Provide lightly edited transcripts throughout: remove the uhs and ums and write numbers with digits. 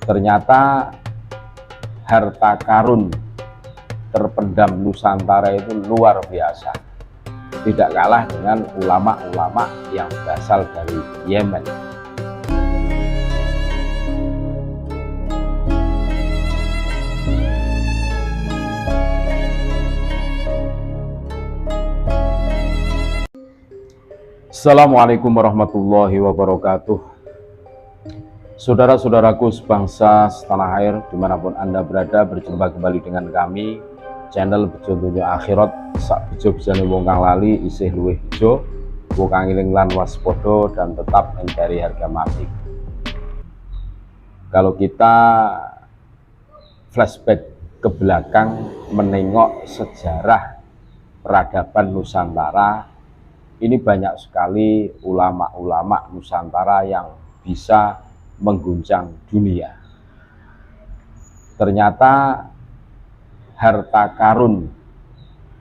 Ternyata harta karun terpendam Nusantara itu luar biasa, tidak kalah dengan ulama-ulama yang berasal dari Yemen. Assalamualaikum warahmatullahi wabarakatuh. Saudara-saudaraku sebangsa setanah air dimanapun Anda berada, berjumpa kembali dengan kami channel Bejo Dunya Akhirat. Sak bejo bejane wong kang lali isih luwih bejo, wong kang eling lan waspada dan tetap mencari harga mati. Kalau kita flashback ke belakang menengok sejarah peradaban Nusantara, ini banyak sekali ulama-ulama Nusantara yang bisa mengguncang dunia. Ternyata harta karun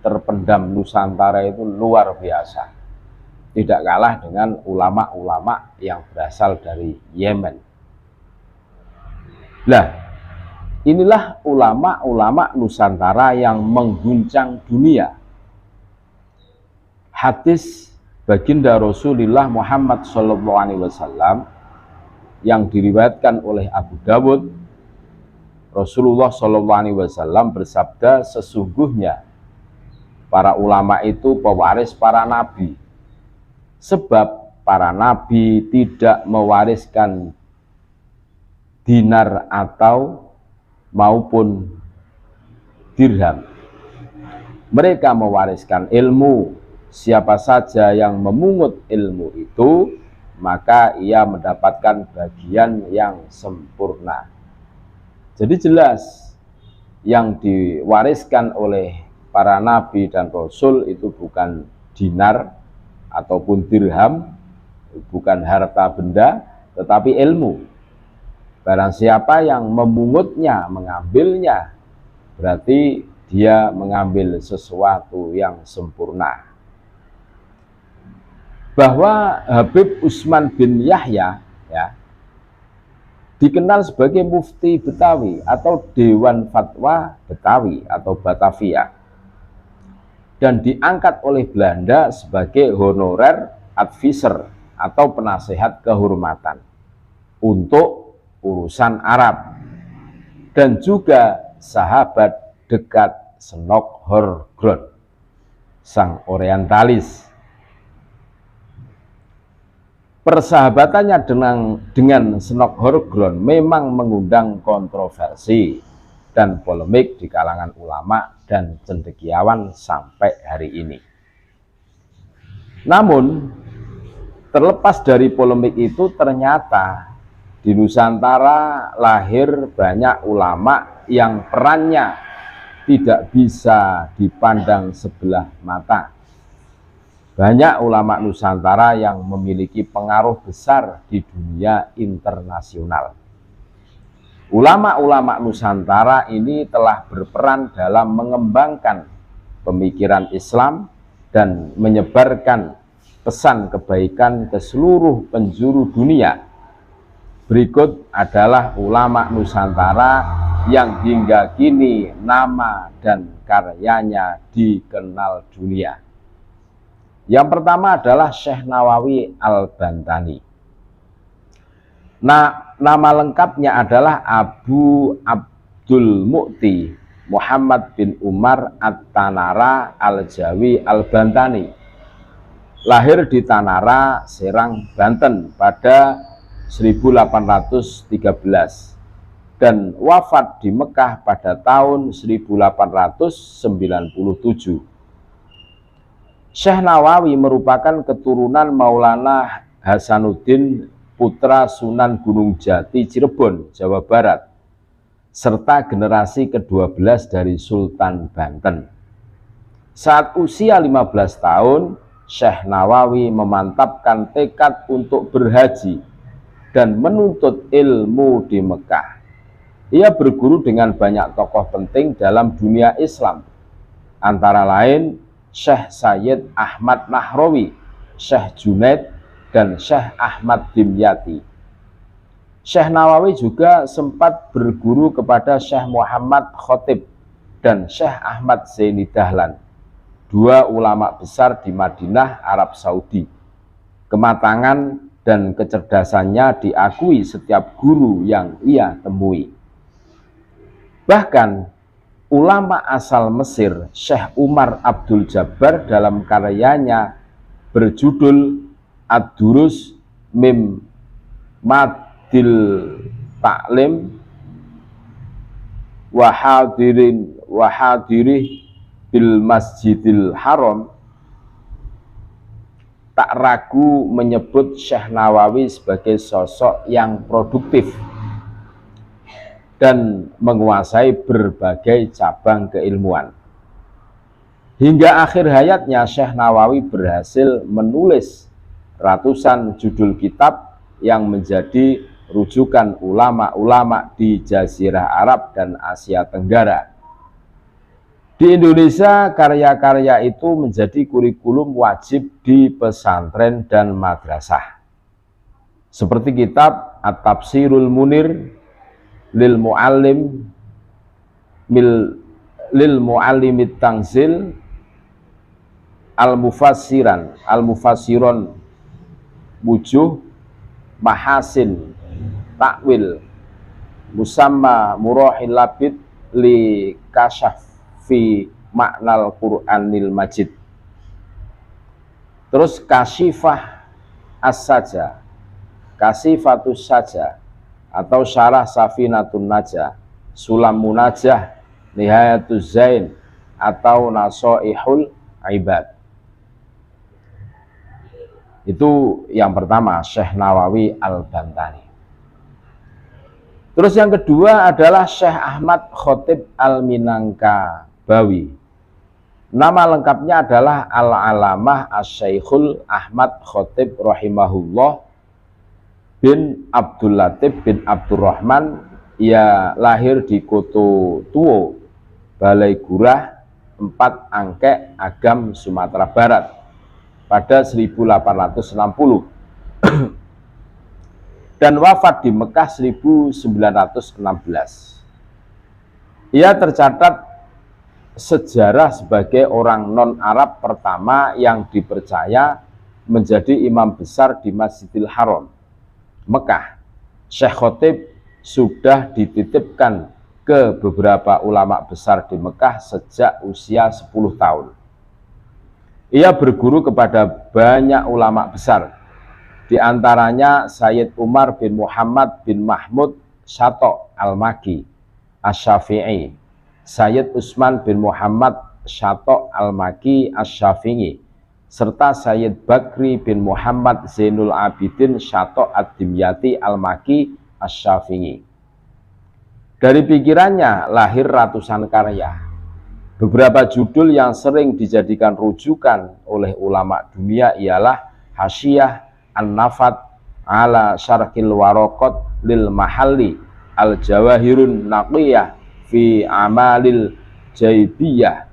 terpendam Nusantara itu luar biasa, tidak kalah dengan ulama-ulama yang berasal dari Yemen. Nah, inilah ulama-ulama Nusantara yang mengguncang dunia. Hadis baginda Rasulullah Muhammad SAW yang diriwayatkan oleh Abu Dawud, Rasulullah SAW bersabda, sesungguhnya para ulama itu pewaris para nabi, sebab para nabi tidak mewariskan dinar atau maupun dirham. Mereka mewariskan ilmu. Siapa saja yang memungut ilmu itu, maka ia mendapatkan bagian yang sempurna. Jadi jelas yang diwariskan oleh para nabi dan rasul itu bukan dinar ataupun dirham, bukan harta benda, tetapi ilmu. Barang siapa yang memungutnya, mengambilnya, berarti dia mengambil sesuatu yang sempurna. Bahwa Habib Usman bin Yahya dikenal sebagai mufti Betawi atau Dewan Fatwa Betawi atau Batavia, dan diangkat oleh Belanda sebagai honorer advisor atau penasehat kehormatan untuk urusan Arab, dan juga sahabat dekat Senok Horgrond, sang orientalis. Persahabatannya dengan Senok Horgrond memang mengundang kontroversi dan polemik di kalangan ulama dan cendekiawan sampai hari ini. Namun, terlepas dari polemik itu, ternyata di Nusantara lahir banyak ulama yang perannya tidak bisa dipandang sebelah mata. Banyak ulama Nusantara yang memiliki pengaruh besar di dunia internasional. Ulama-ulama Nusantara ini telah berperan dalam mengembangkan pemikiran Islam dan menyebarkan pesan kebaikan ke seluruh penjuru dunia. Berikut adalah ulama Nusantara yang hingga kini nama dan karyanya dikenal dunia. Yang pertama adalah Syekh Nawawi Al-Bantani. Nah, nama lengkapnya adalah Abu Abdul Mu'ti Muhammad bin Umar At-Tanara Al-Jawi Al-Bantani. Lahir di Tanara, Serang, Banten pada 1813 dan wafat di Mekah pada tahun 1897. Syekh Nawawi merupakan keturunan Maulana Hasanuddin, putra Sunan Gunung Jati, Cirebon, Jawa Barat, serta generasi ke-12 dari Sultan Banten. Saat usia 15 tahun, Syekh Nawawi memantapkan tekad untuk berhaji dan menuntut ilmu di Mekah. Ia berguru dengan banyak tokoh penting dalam dunia Islam, antara lain Syekh Sayyid Ahmad Nahrawi, Syekh Junaid, dan Syekh Ahmad Dimyati. Syekh Nawawi juga sempat berguru kepada Syekh Muhammad Khotib dan Syekh Ahmad Zaini Dahlan, dua ulama besar di Madinah, Arab Saudi. Kematangan dan kecerdasannya diakui setiap guru yang ia temui. Bahkan ulama asal Mesir, Syekh Umar Abdul Jabbar, dalam karyanya berjudul Ad-Durus Mim Madil Ta'lim Wahadirih bil Masjidil Haram, tak ragu menyebut Syekh Nawawi sebagai sosok yang produktif dan menguasai berbagai cabang keilmuan. Hingga akhir hayatnya, Syekh Nawawi berhasil menulis ratusan judul kitab yang menjadi rujukan ulama-ulama di Jazirah Arab dan Asia Tenggara. Di Indonesia, karya-karya itu menjadi kurikulum wajib di pesantren dan madrasah. Seperti kitab At-Tafsirul Munir lil Muallim lil Muallimit Tanzil Al-Mufassiron Wujuh Mahasin Takwil Musamma Murahil Labid li Kasyaf fi Maknal Qur'anil Majid. Terus Kasyifah As-Saja, Kasifatus Saja, atau Syarah Safinatun Najah, Sulam Munajah, Nihayatuz Zain, atau Nasoihul Ibad. Itu yang pertama, Syekh Nawawi Al-Bantani. Terus yang kedua adalah Syekh Ahmad Khotib Al-Minangkabawi. Nama lengkapnya adalah Al-Alamah Asy-Syaikhul Ahmad Khotib rahimahullah bin Abdul Latif bin Abdurrahman. Ia lahir di Koto Tuo, Balai Gurah, 4 Angkek, Agam, Sumatera Barat pada 1860 dan wafat di Mekah 1916. Ia tercatat sejarah sebagai orang non-Arab pertama yang dipercaya menjadi imam besar di Masjidil Haram, Mekah. Syekh Khotib sudah dititipkan ke beberapa ulama besar di Mekah sejak usia 10 tahun. Ia berguru kepada banyak ulama besar, di antaranya Sayyid Umar bin Muhammad bin Mahmud Syato' Al-Maki Asy-Syafi'i, Sayyid Utsman bin Muhammad Syato' Al-Maki Asy-Syafi'i, serta Sayyid Bakri bin Muhammad Zainul Abidin Syato' Ad-Dimyati Al-Maki Asy-Syafi'i. Dari pikirannya lahir ratusan karya. Beberapa judul yang sering dijadikan rujukan oleh ulama dunia ialah Hasyiyah An-Nafat ala Syarhil Waraqat lil Mahalli, Al-Jawahirun Naqiyah fi Amalil Jaibiyah,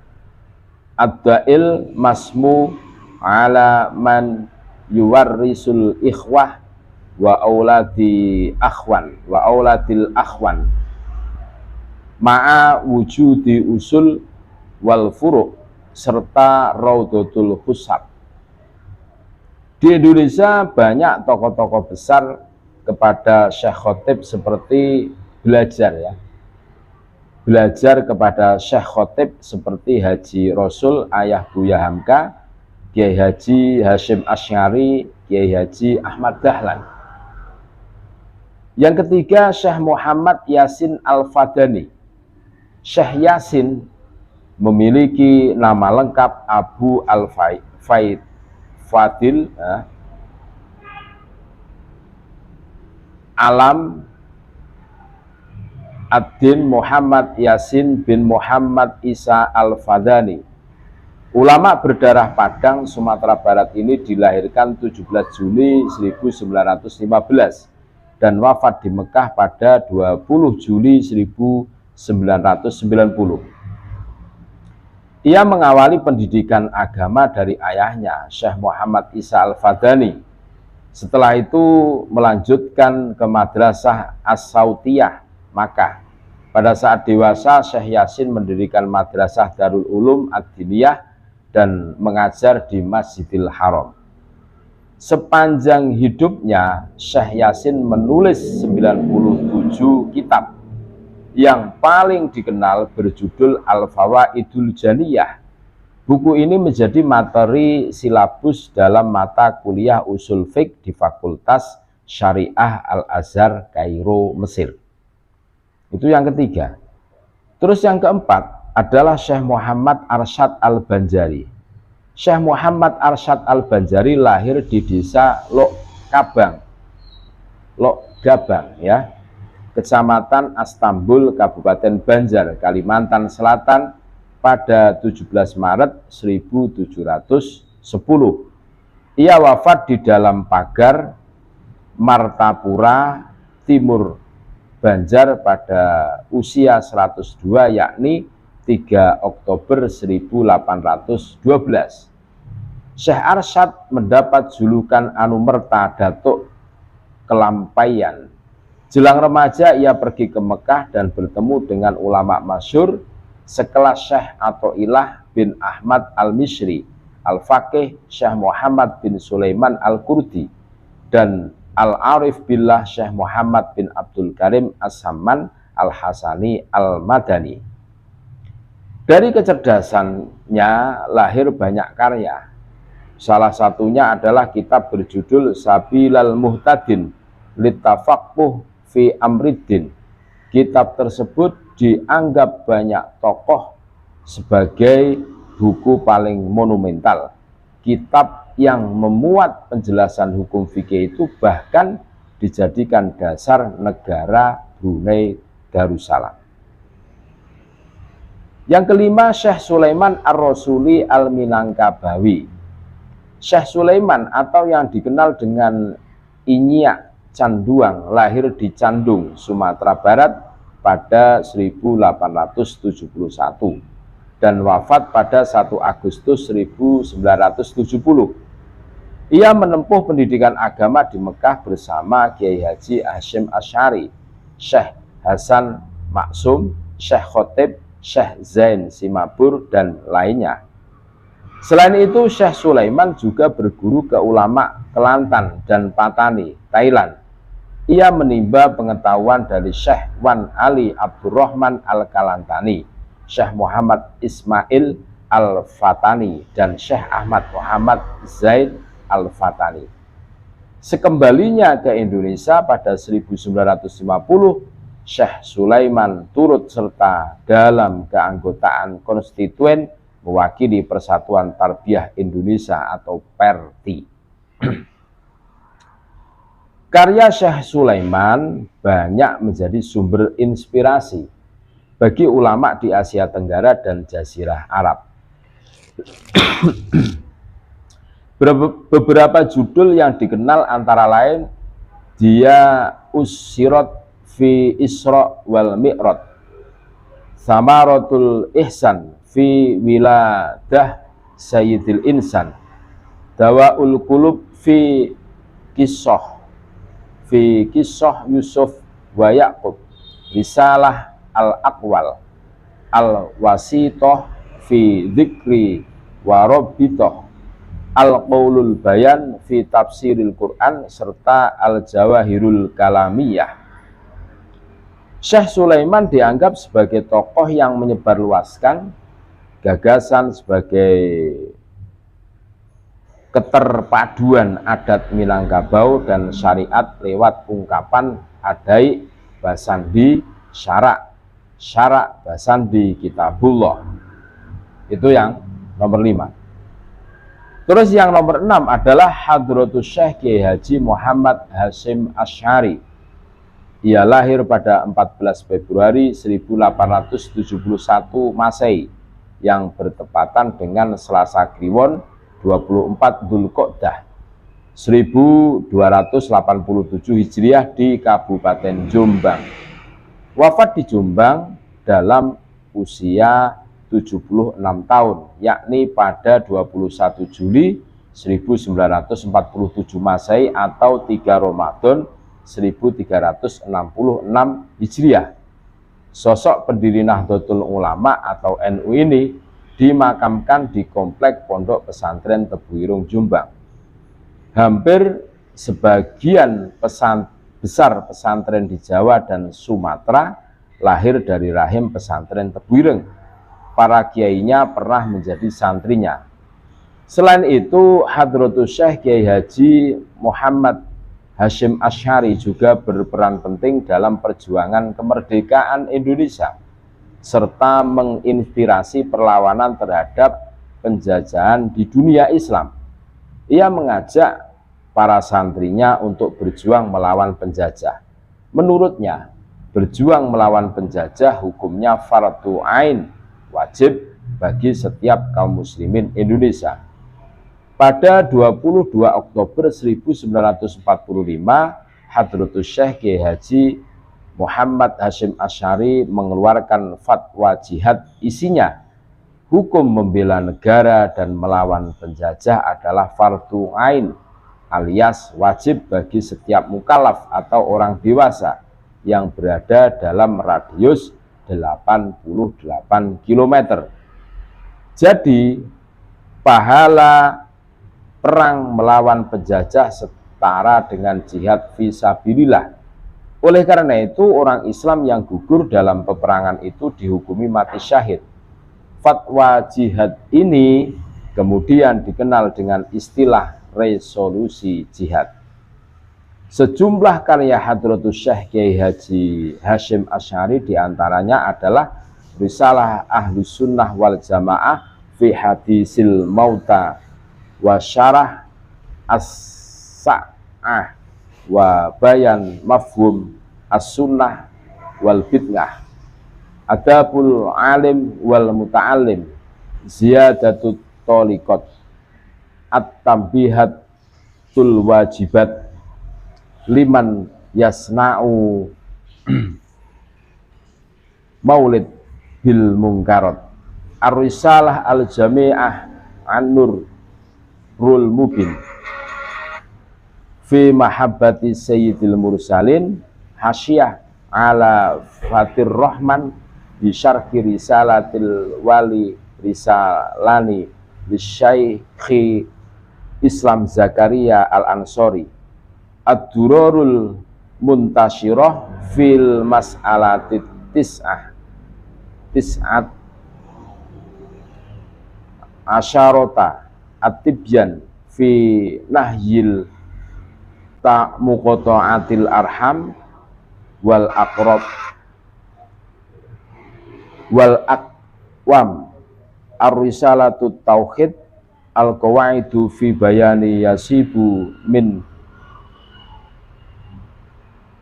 Ad-Da'il Masmu ala man yuwarrisul ikhwah wa auladil akhwan ma'a wujudi usul wal furu' serta Raudatul Husab. Di Indonesia banyak tokoh-tokoh besar kepada Syekh Khotib seperti belajar kepada Syekh Khotib seperti Haji Rasul Ayah Buya Hamka, Kiai Haji Hashim Asy'ari, Kiai Haji Ahmad Dahlan. Yang ketiga, Syekh Muhammad Yasin Al-Fadani. Syekh Yasin memiliki nama lengkap Abu Al-Faid Fadil Alam Ad-Din Muhammad Yasin bin Muhammad Isa Al-Fadani. Ulama berdarah Padang, Sumatera Barat ini dilahirkan 17 Juli 1915 dan wafat di Mekah pada 20 Juli 1990. Ia mengawali pendidikan agama dari ayahnya, Syekh Muhammad Isa Al-Fadani. Setelah itu melanjutkan ke Madrasah As-Sautiyah Makkah. Pada saat dewasa, Syekh Yasin mendirikan Madrasah Darul Ulum Ad-Diniyah dan mengajar di Masjidil Haram. Sepanjang hidupnya, Syekh Yasin menulis 97 kitab. Yang paling dikenal berjudul Al-Fawaidul Janiyah. Buku ini menjadi materi silabus dalam mata kuliah usul fiqh di Fakultas Syariah Al-Azhar Kairo, Mesir. Itu yang ketiga. Terus yang keempat adalah Syekh Muhammad Arsyad Al-Banjari. Syekh Muhammad Arsyad Al-Banjari lahir di desa Lok Gabang ya, Kecamatan Astambul, Kabupaten Banjar, Kalimantan Selatan pada 17 Maret 1710. Ia wafat di dalam pagar Martapura, Timur Banjar pada usia 102, yakni 3 Oktober 1812. Syekh Arsyad mendapat julukan Anumerta Datuk Kelampaian. Jelang remaja ia pergi ke Mekah dan bertemu dengan ulama masyhur sekelas Syekh Athaillah bin Ahmad Al-Misri, Al-Faqih Syekh Muhammad bin Sulaiman Al-Kurdi, dan Al-Arif Billah Syekh Muhammad bin Abdul Karim As-Samman Al-Hasani Al-Madani. Dari kecerdasannya lahir banyak karya. Salah satunya adalah kitab berjudul Sabilal Muhtadin Litafaqquh fi Amriddin. Kitab tersebut dianggap banyak tokoh sebagai buku paling monumental. Kitab yang memuat penjelasan hukum fikih itu bahkan dijadikan dasar negara Brunei Darussalam. Yang kelima, Syekh Sulaiman Ar-Rasuli Al-Minangkabawi. Syekh Sulaiman atau yang dikenal dengan Inyak Canduang lahir di Candung, Sumatera Barat pada 1871 dan wafat pada 1 Agustus 1970. Ia menempuh pendidikan agama di Mekah bersama Kiai Haji Hasyim Asy'ari, Syekh Hasan Maksum, Syekh Khotib, Syekh Zain Simabur, dan lainnya. Selain itu, Syekh Sulaiman juga berguru ke ulama Kelantan dan Patani, Thailand. Ia menimba pengetahuan dari Syekh Wan Ali Abdurrahman Al-Kalantani, Syekh Muhammad Ismail Al-Fatani, dan Syekh Ahmad Muhammad Zaid Al-Fatani. Sekembalinya ke Indonesia pada 1950, Syekh Sulaiman turut serta dalam keanggotaan konstituen mewakili Persatuan Tarbiyah Indonesia atau PERTI. Karya Syekh Sulaiman banyak menjadi sumber inspirasi bagi ulama di Asia Tenggara dan Jazirah Arab. Beberapa judul yang dikenal antara lain Dia Usirat fi Isra wal Mi'raj, Samaratul Ihsan fi Wiladah Sayyidil Insan, Dawaul Qulub fi Kisah Yusuf wa Yaqub, Risalah Al-Aqwal, Al-Wasitoh fi Dzikri wa Rabbitoh, Al-Qaulul Bayan fi Tafsiril Quran, serta Al-Jawahirul Kalamiyah. Syekh Sulaiman dianggap sebagai tokoh yang menyebarluaskan gagasan sebagai keterpaduan adat Minangkabau dan syariat lewat ungkapan adai basandi syarak basandi kitabullah. Itu yang nomor 5. Terus yang nomor 6 adalah Hadratus Syekh Kiai Haji Muhammad Hasyim Asy'ari. Ia lahir pada 14 Februari 1871 Masehi yang bertepatan dengan Selasa Kliwon 24 Dzulqa'dah 1287 Hijriah di Kabupaten Jombang. Wafat di Jombang dalam usia 76 tahun, yakni pada 21 Juli 1947 Masehi atau 3 Ramadan 1366 Hijriah. Sosok pendiri Nahdlatul Ulama atau NU ini dimakamkan di komplek Pondok Pesantren Tebuirung, Jombang. Hampir sebagian besar pesantren di Jawa dan Sumatera lahir dari rahim pesantren Tebuireng. Para kiainya pernah menjadi santrinya. Selain itu, Hadratus Syekh Kiai Haji Muhammad Hasyim Asy'ari juga berperan penting dalam perjuangan kemerdekaan Indonesia, serta menginspirasi perlawanan terhadap penjajahan di dunia Islam. Ia mengajak para santrinya untuk berjuang melawan penjajah. Menurutnya, berjuang melawan penjajah hukumnya fardhu ain, wajib bagi setiap kaum muslimin Indonesia. Pada 22 Oktober 1945, Hadratus Syekh Kiai Haji Muhammad Hasyim Asy'ari mengeluarkan fatwa jihad. Isinya, hukum membela negara dan melawan penjajah adalah fardhu ain, alias wajib bagi setiap mukallaf atau orang dewasa yang berada dalam radius 88 km. Jadi, pahala perang melawan penjajah setara dengan jihad fisabilillah. Oleh karena itu, orang Islam yang gugur dalam peperangan itu dihukumi mati syahid. Fatwa jihad ini kemudian dikenal dengan istilah resolusi jihad. Sejumlah karya Hadratus Syekh Kiai Haji Hasyim Asy'ari diantaranya adalah Risalah Ahlus Sunnah wal Jamaah fi Hadisil Mauta wa Syarah As-Sa'ah wa Bayan Mafhum As-Sunnah wal Bid'ah, Adabul Alim wal Muta'allim, Ziyadatut Tholiqat, At-Tambihatul Wajibat liman yasna'u maulid bil munkarat, Ar-Risalah Al-Jami'ah An-Nur Rul Mubin fi mahabbati sayyidil mursalin, Hasyiyah ala Fatir Rahman bi syarhi risalatil wali risalani bi Syaikhi Islam Zakaria Al-Ansori, Ad-Durarul Muntashirah fil mas'alati tis'at asyarota At-Tibyan fi nahyil ta'muqata'atil arham wal aqrab wal aqwam, Ar-Risalatut Tauhid, Al-Qawaidu fi bayani yasibu min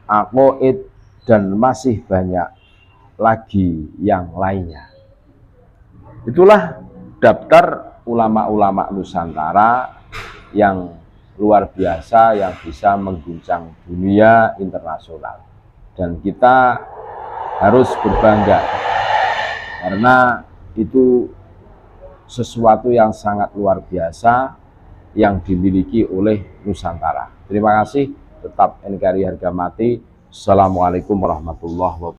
aqaid, dan masih banyak lagi yang lainnya. Itulah daftar ulama-ulama Nusantara yang luar biasa yang bisa mengguncang dunia internasional, dan kita harus berbangga karena itu sesuatu yang sangat luar biasa yang dimiliki oleh Nusantara. Terima kasih, tetap NKRI harga mati. Assalamualaikum warahmatullahi wabarakatuh.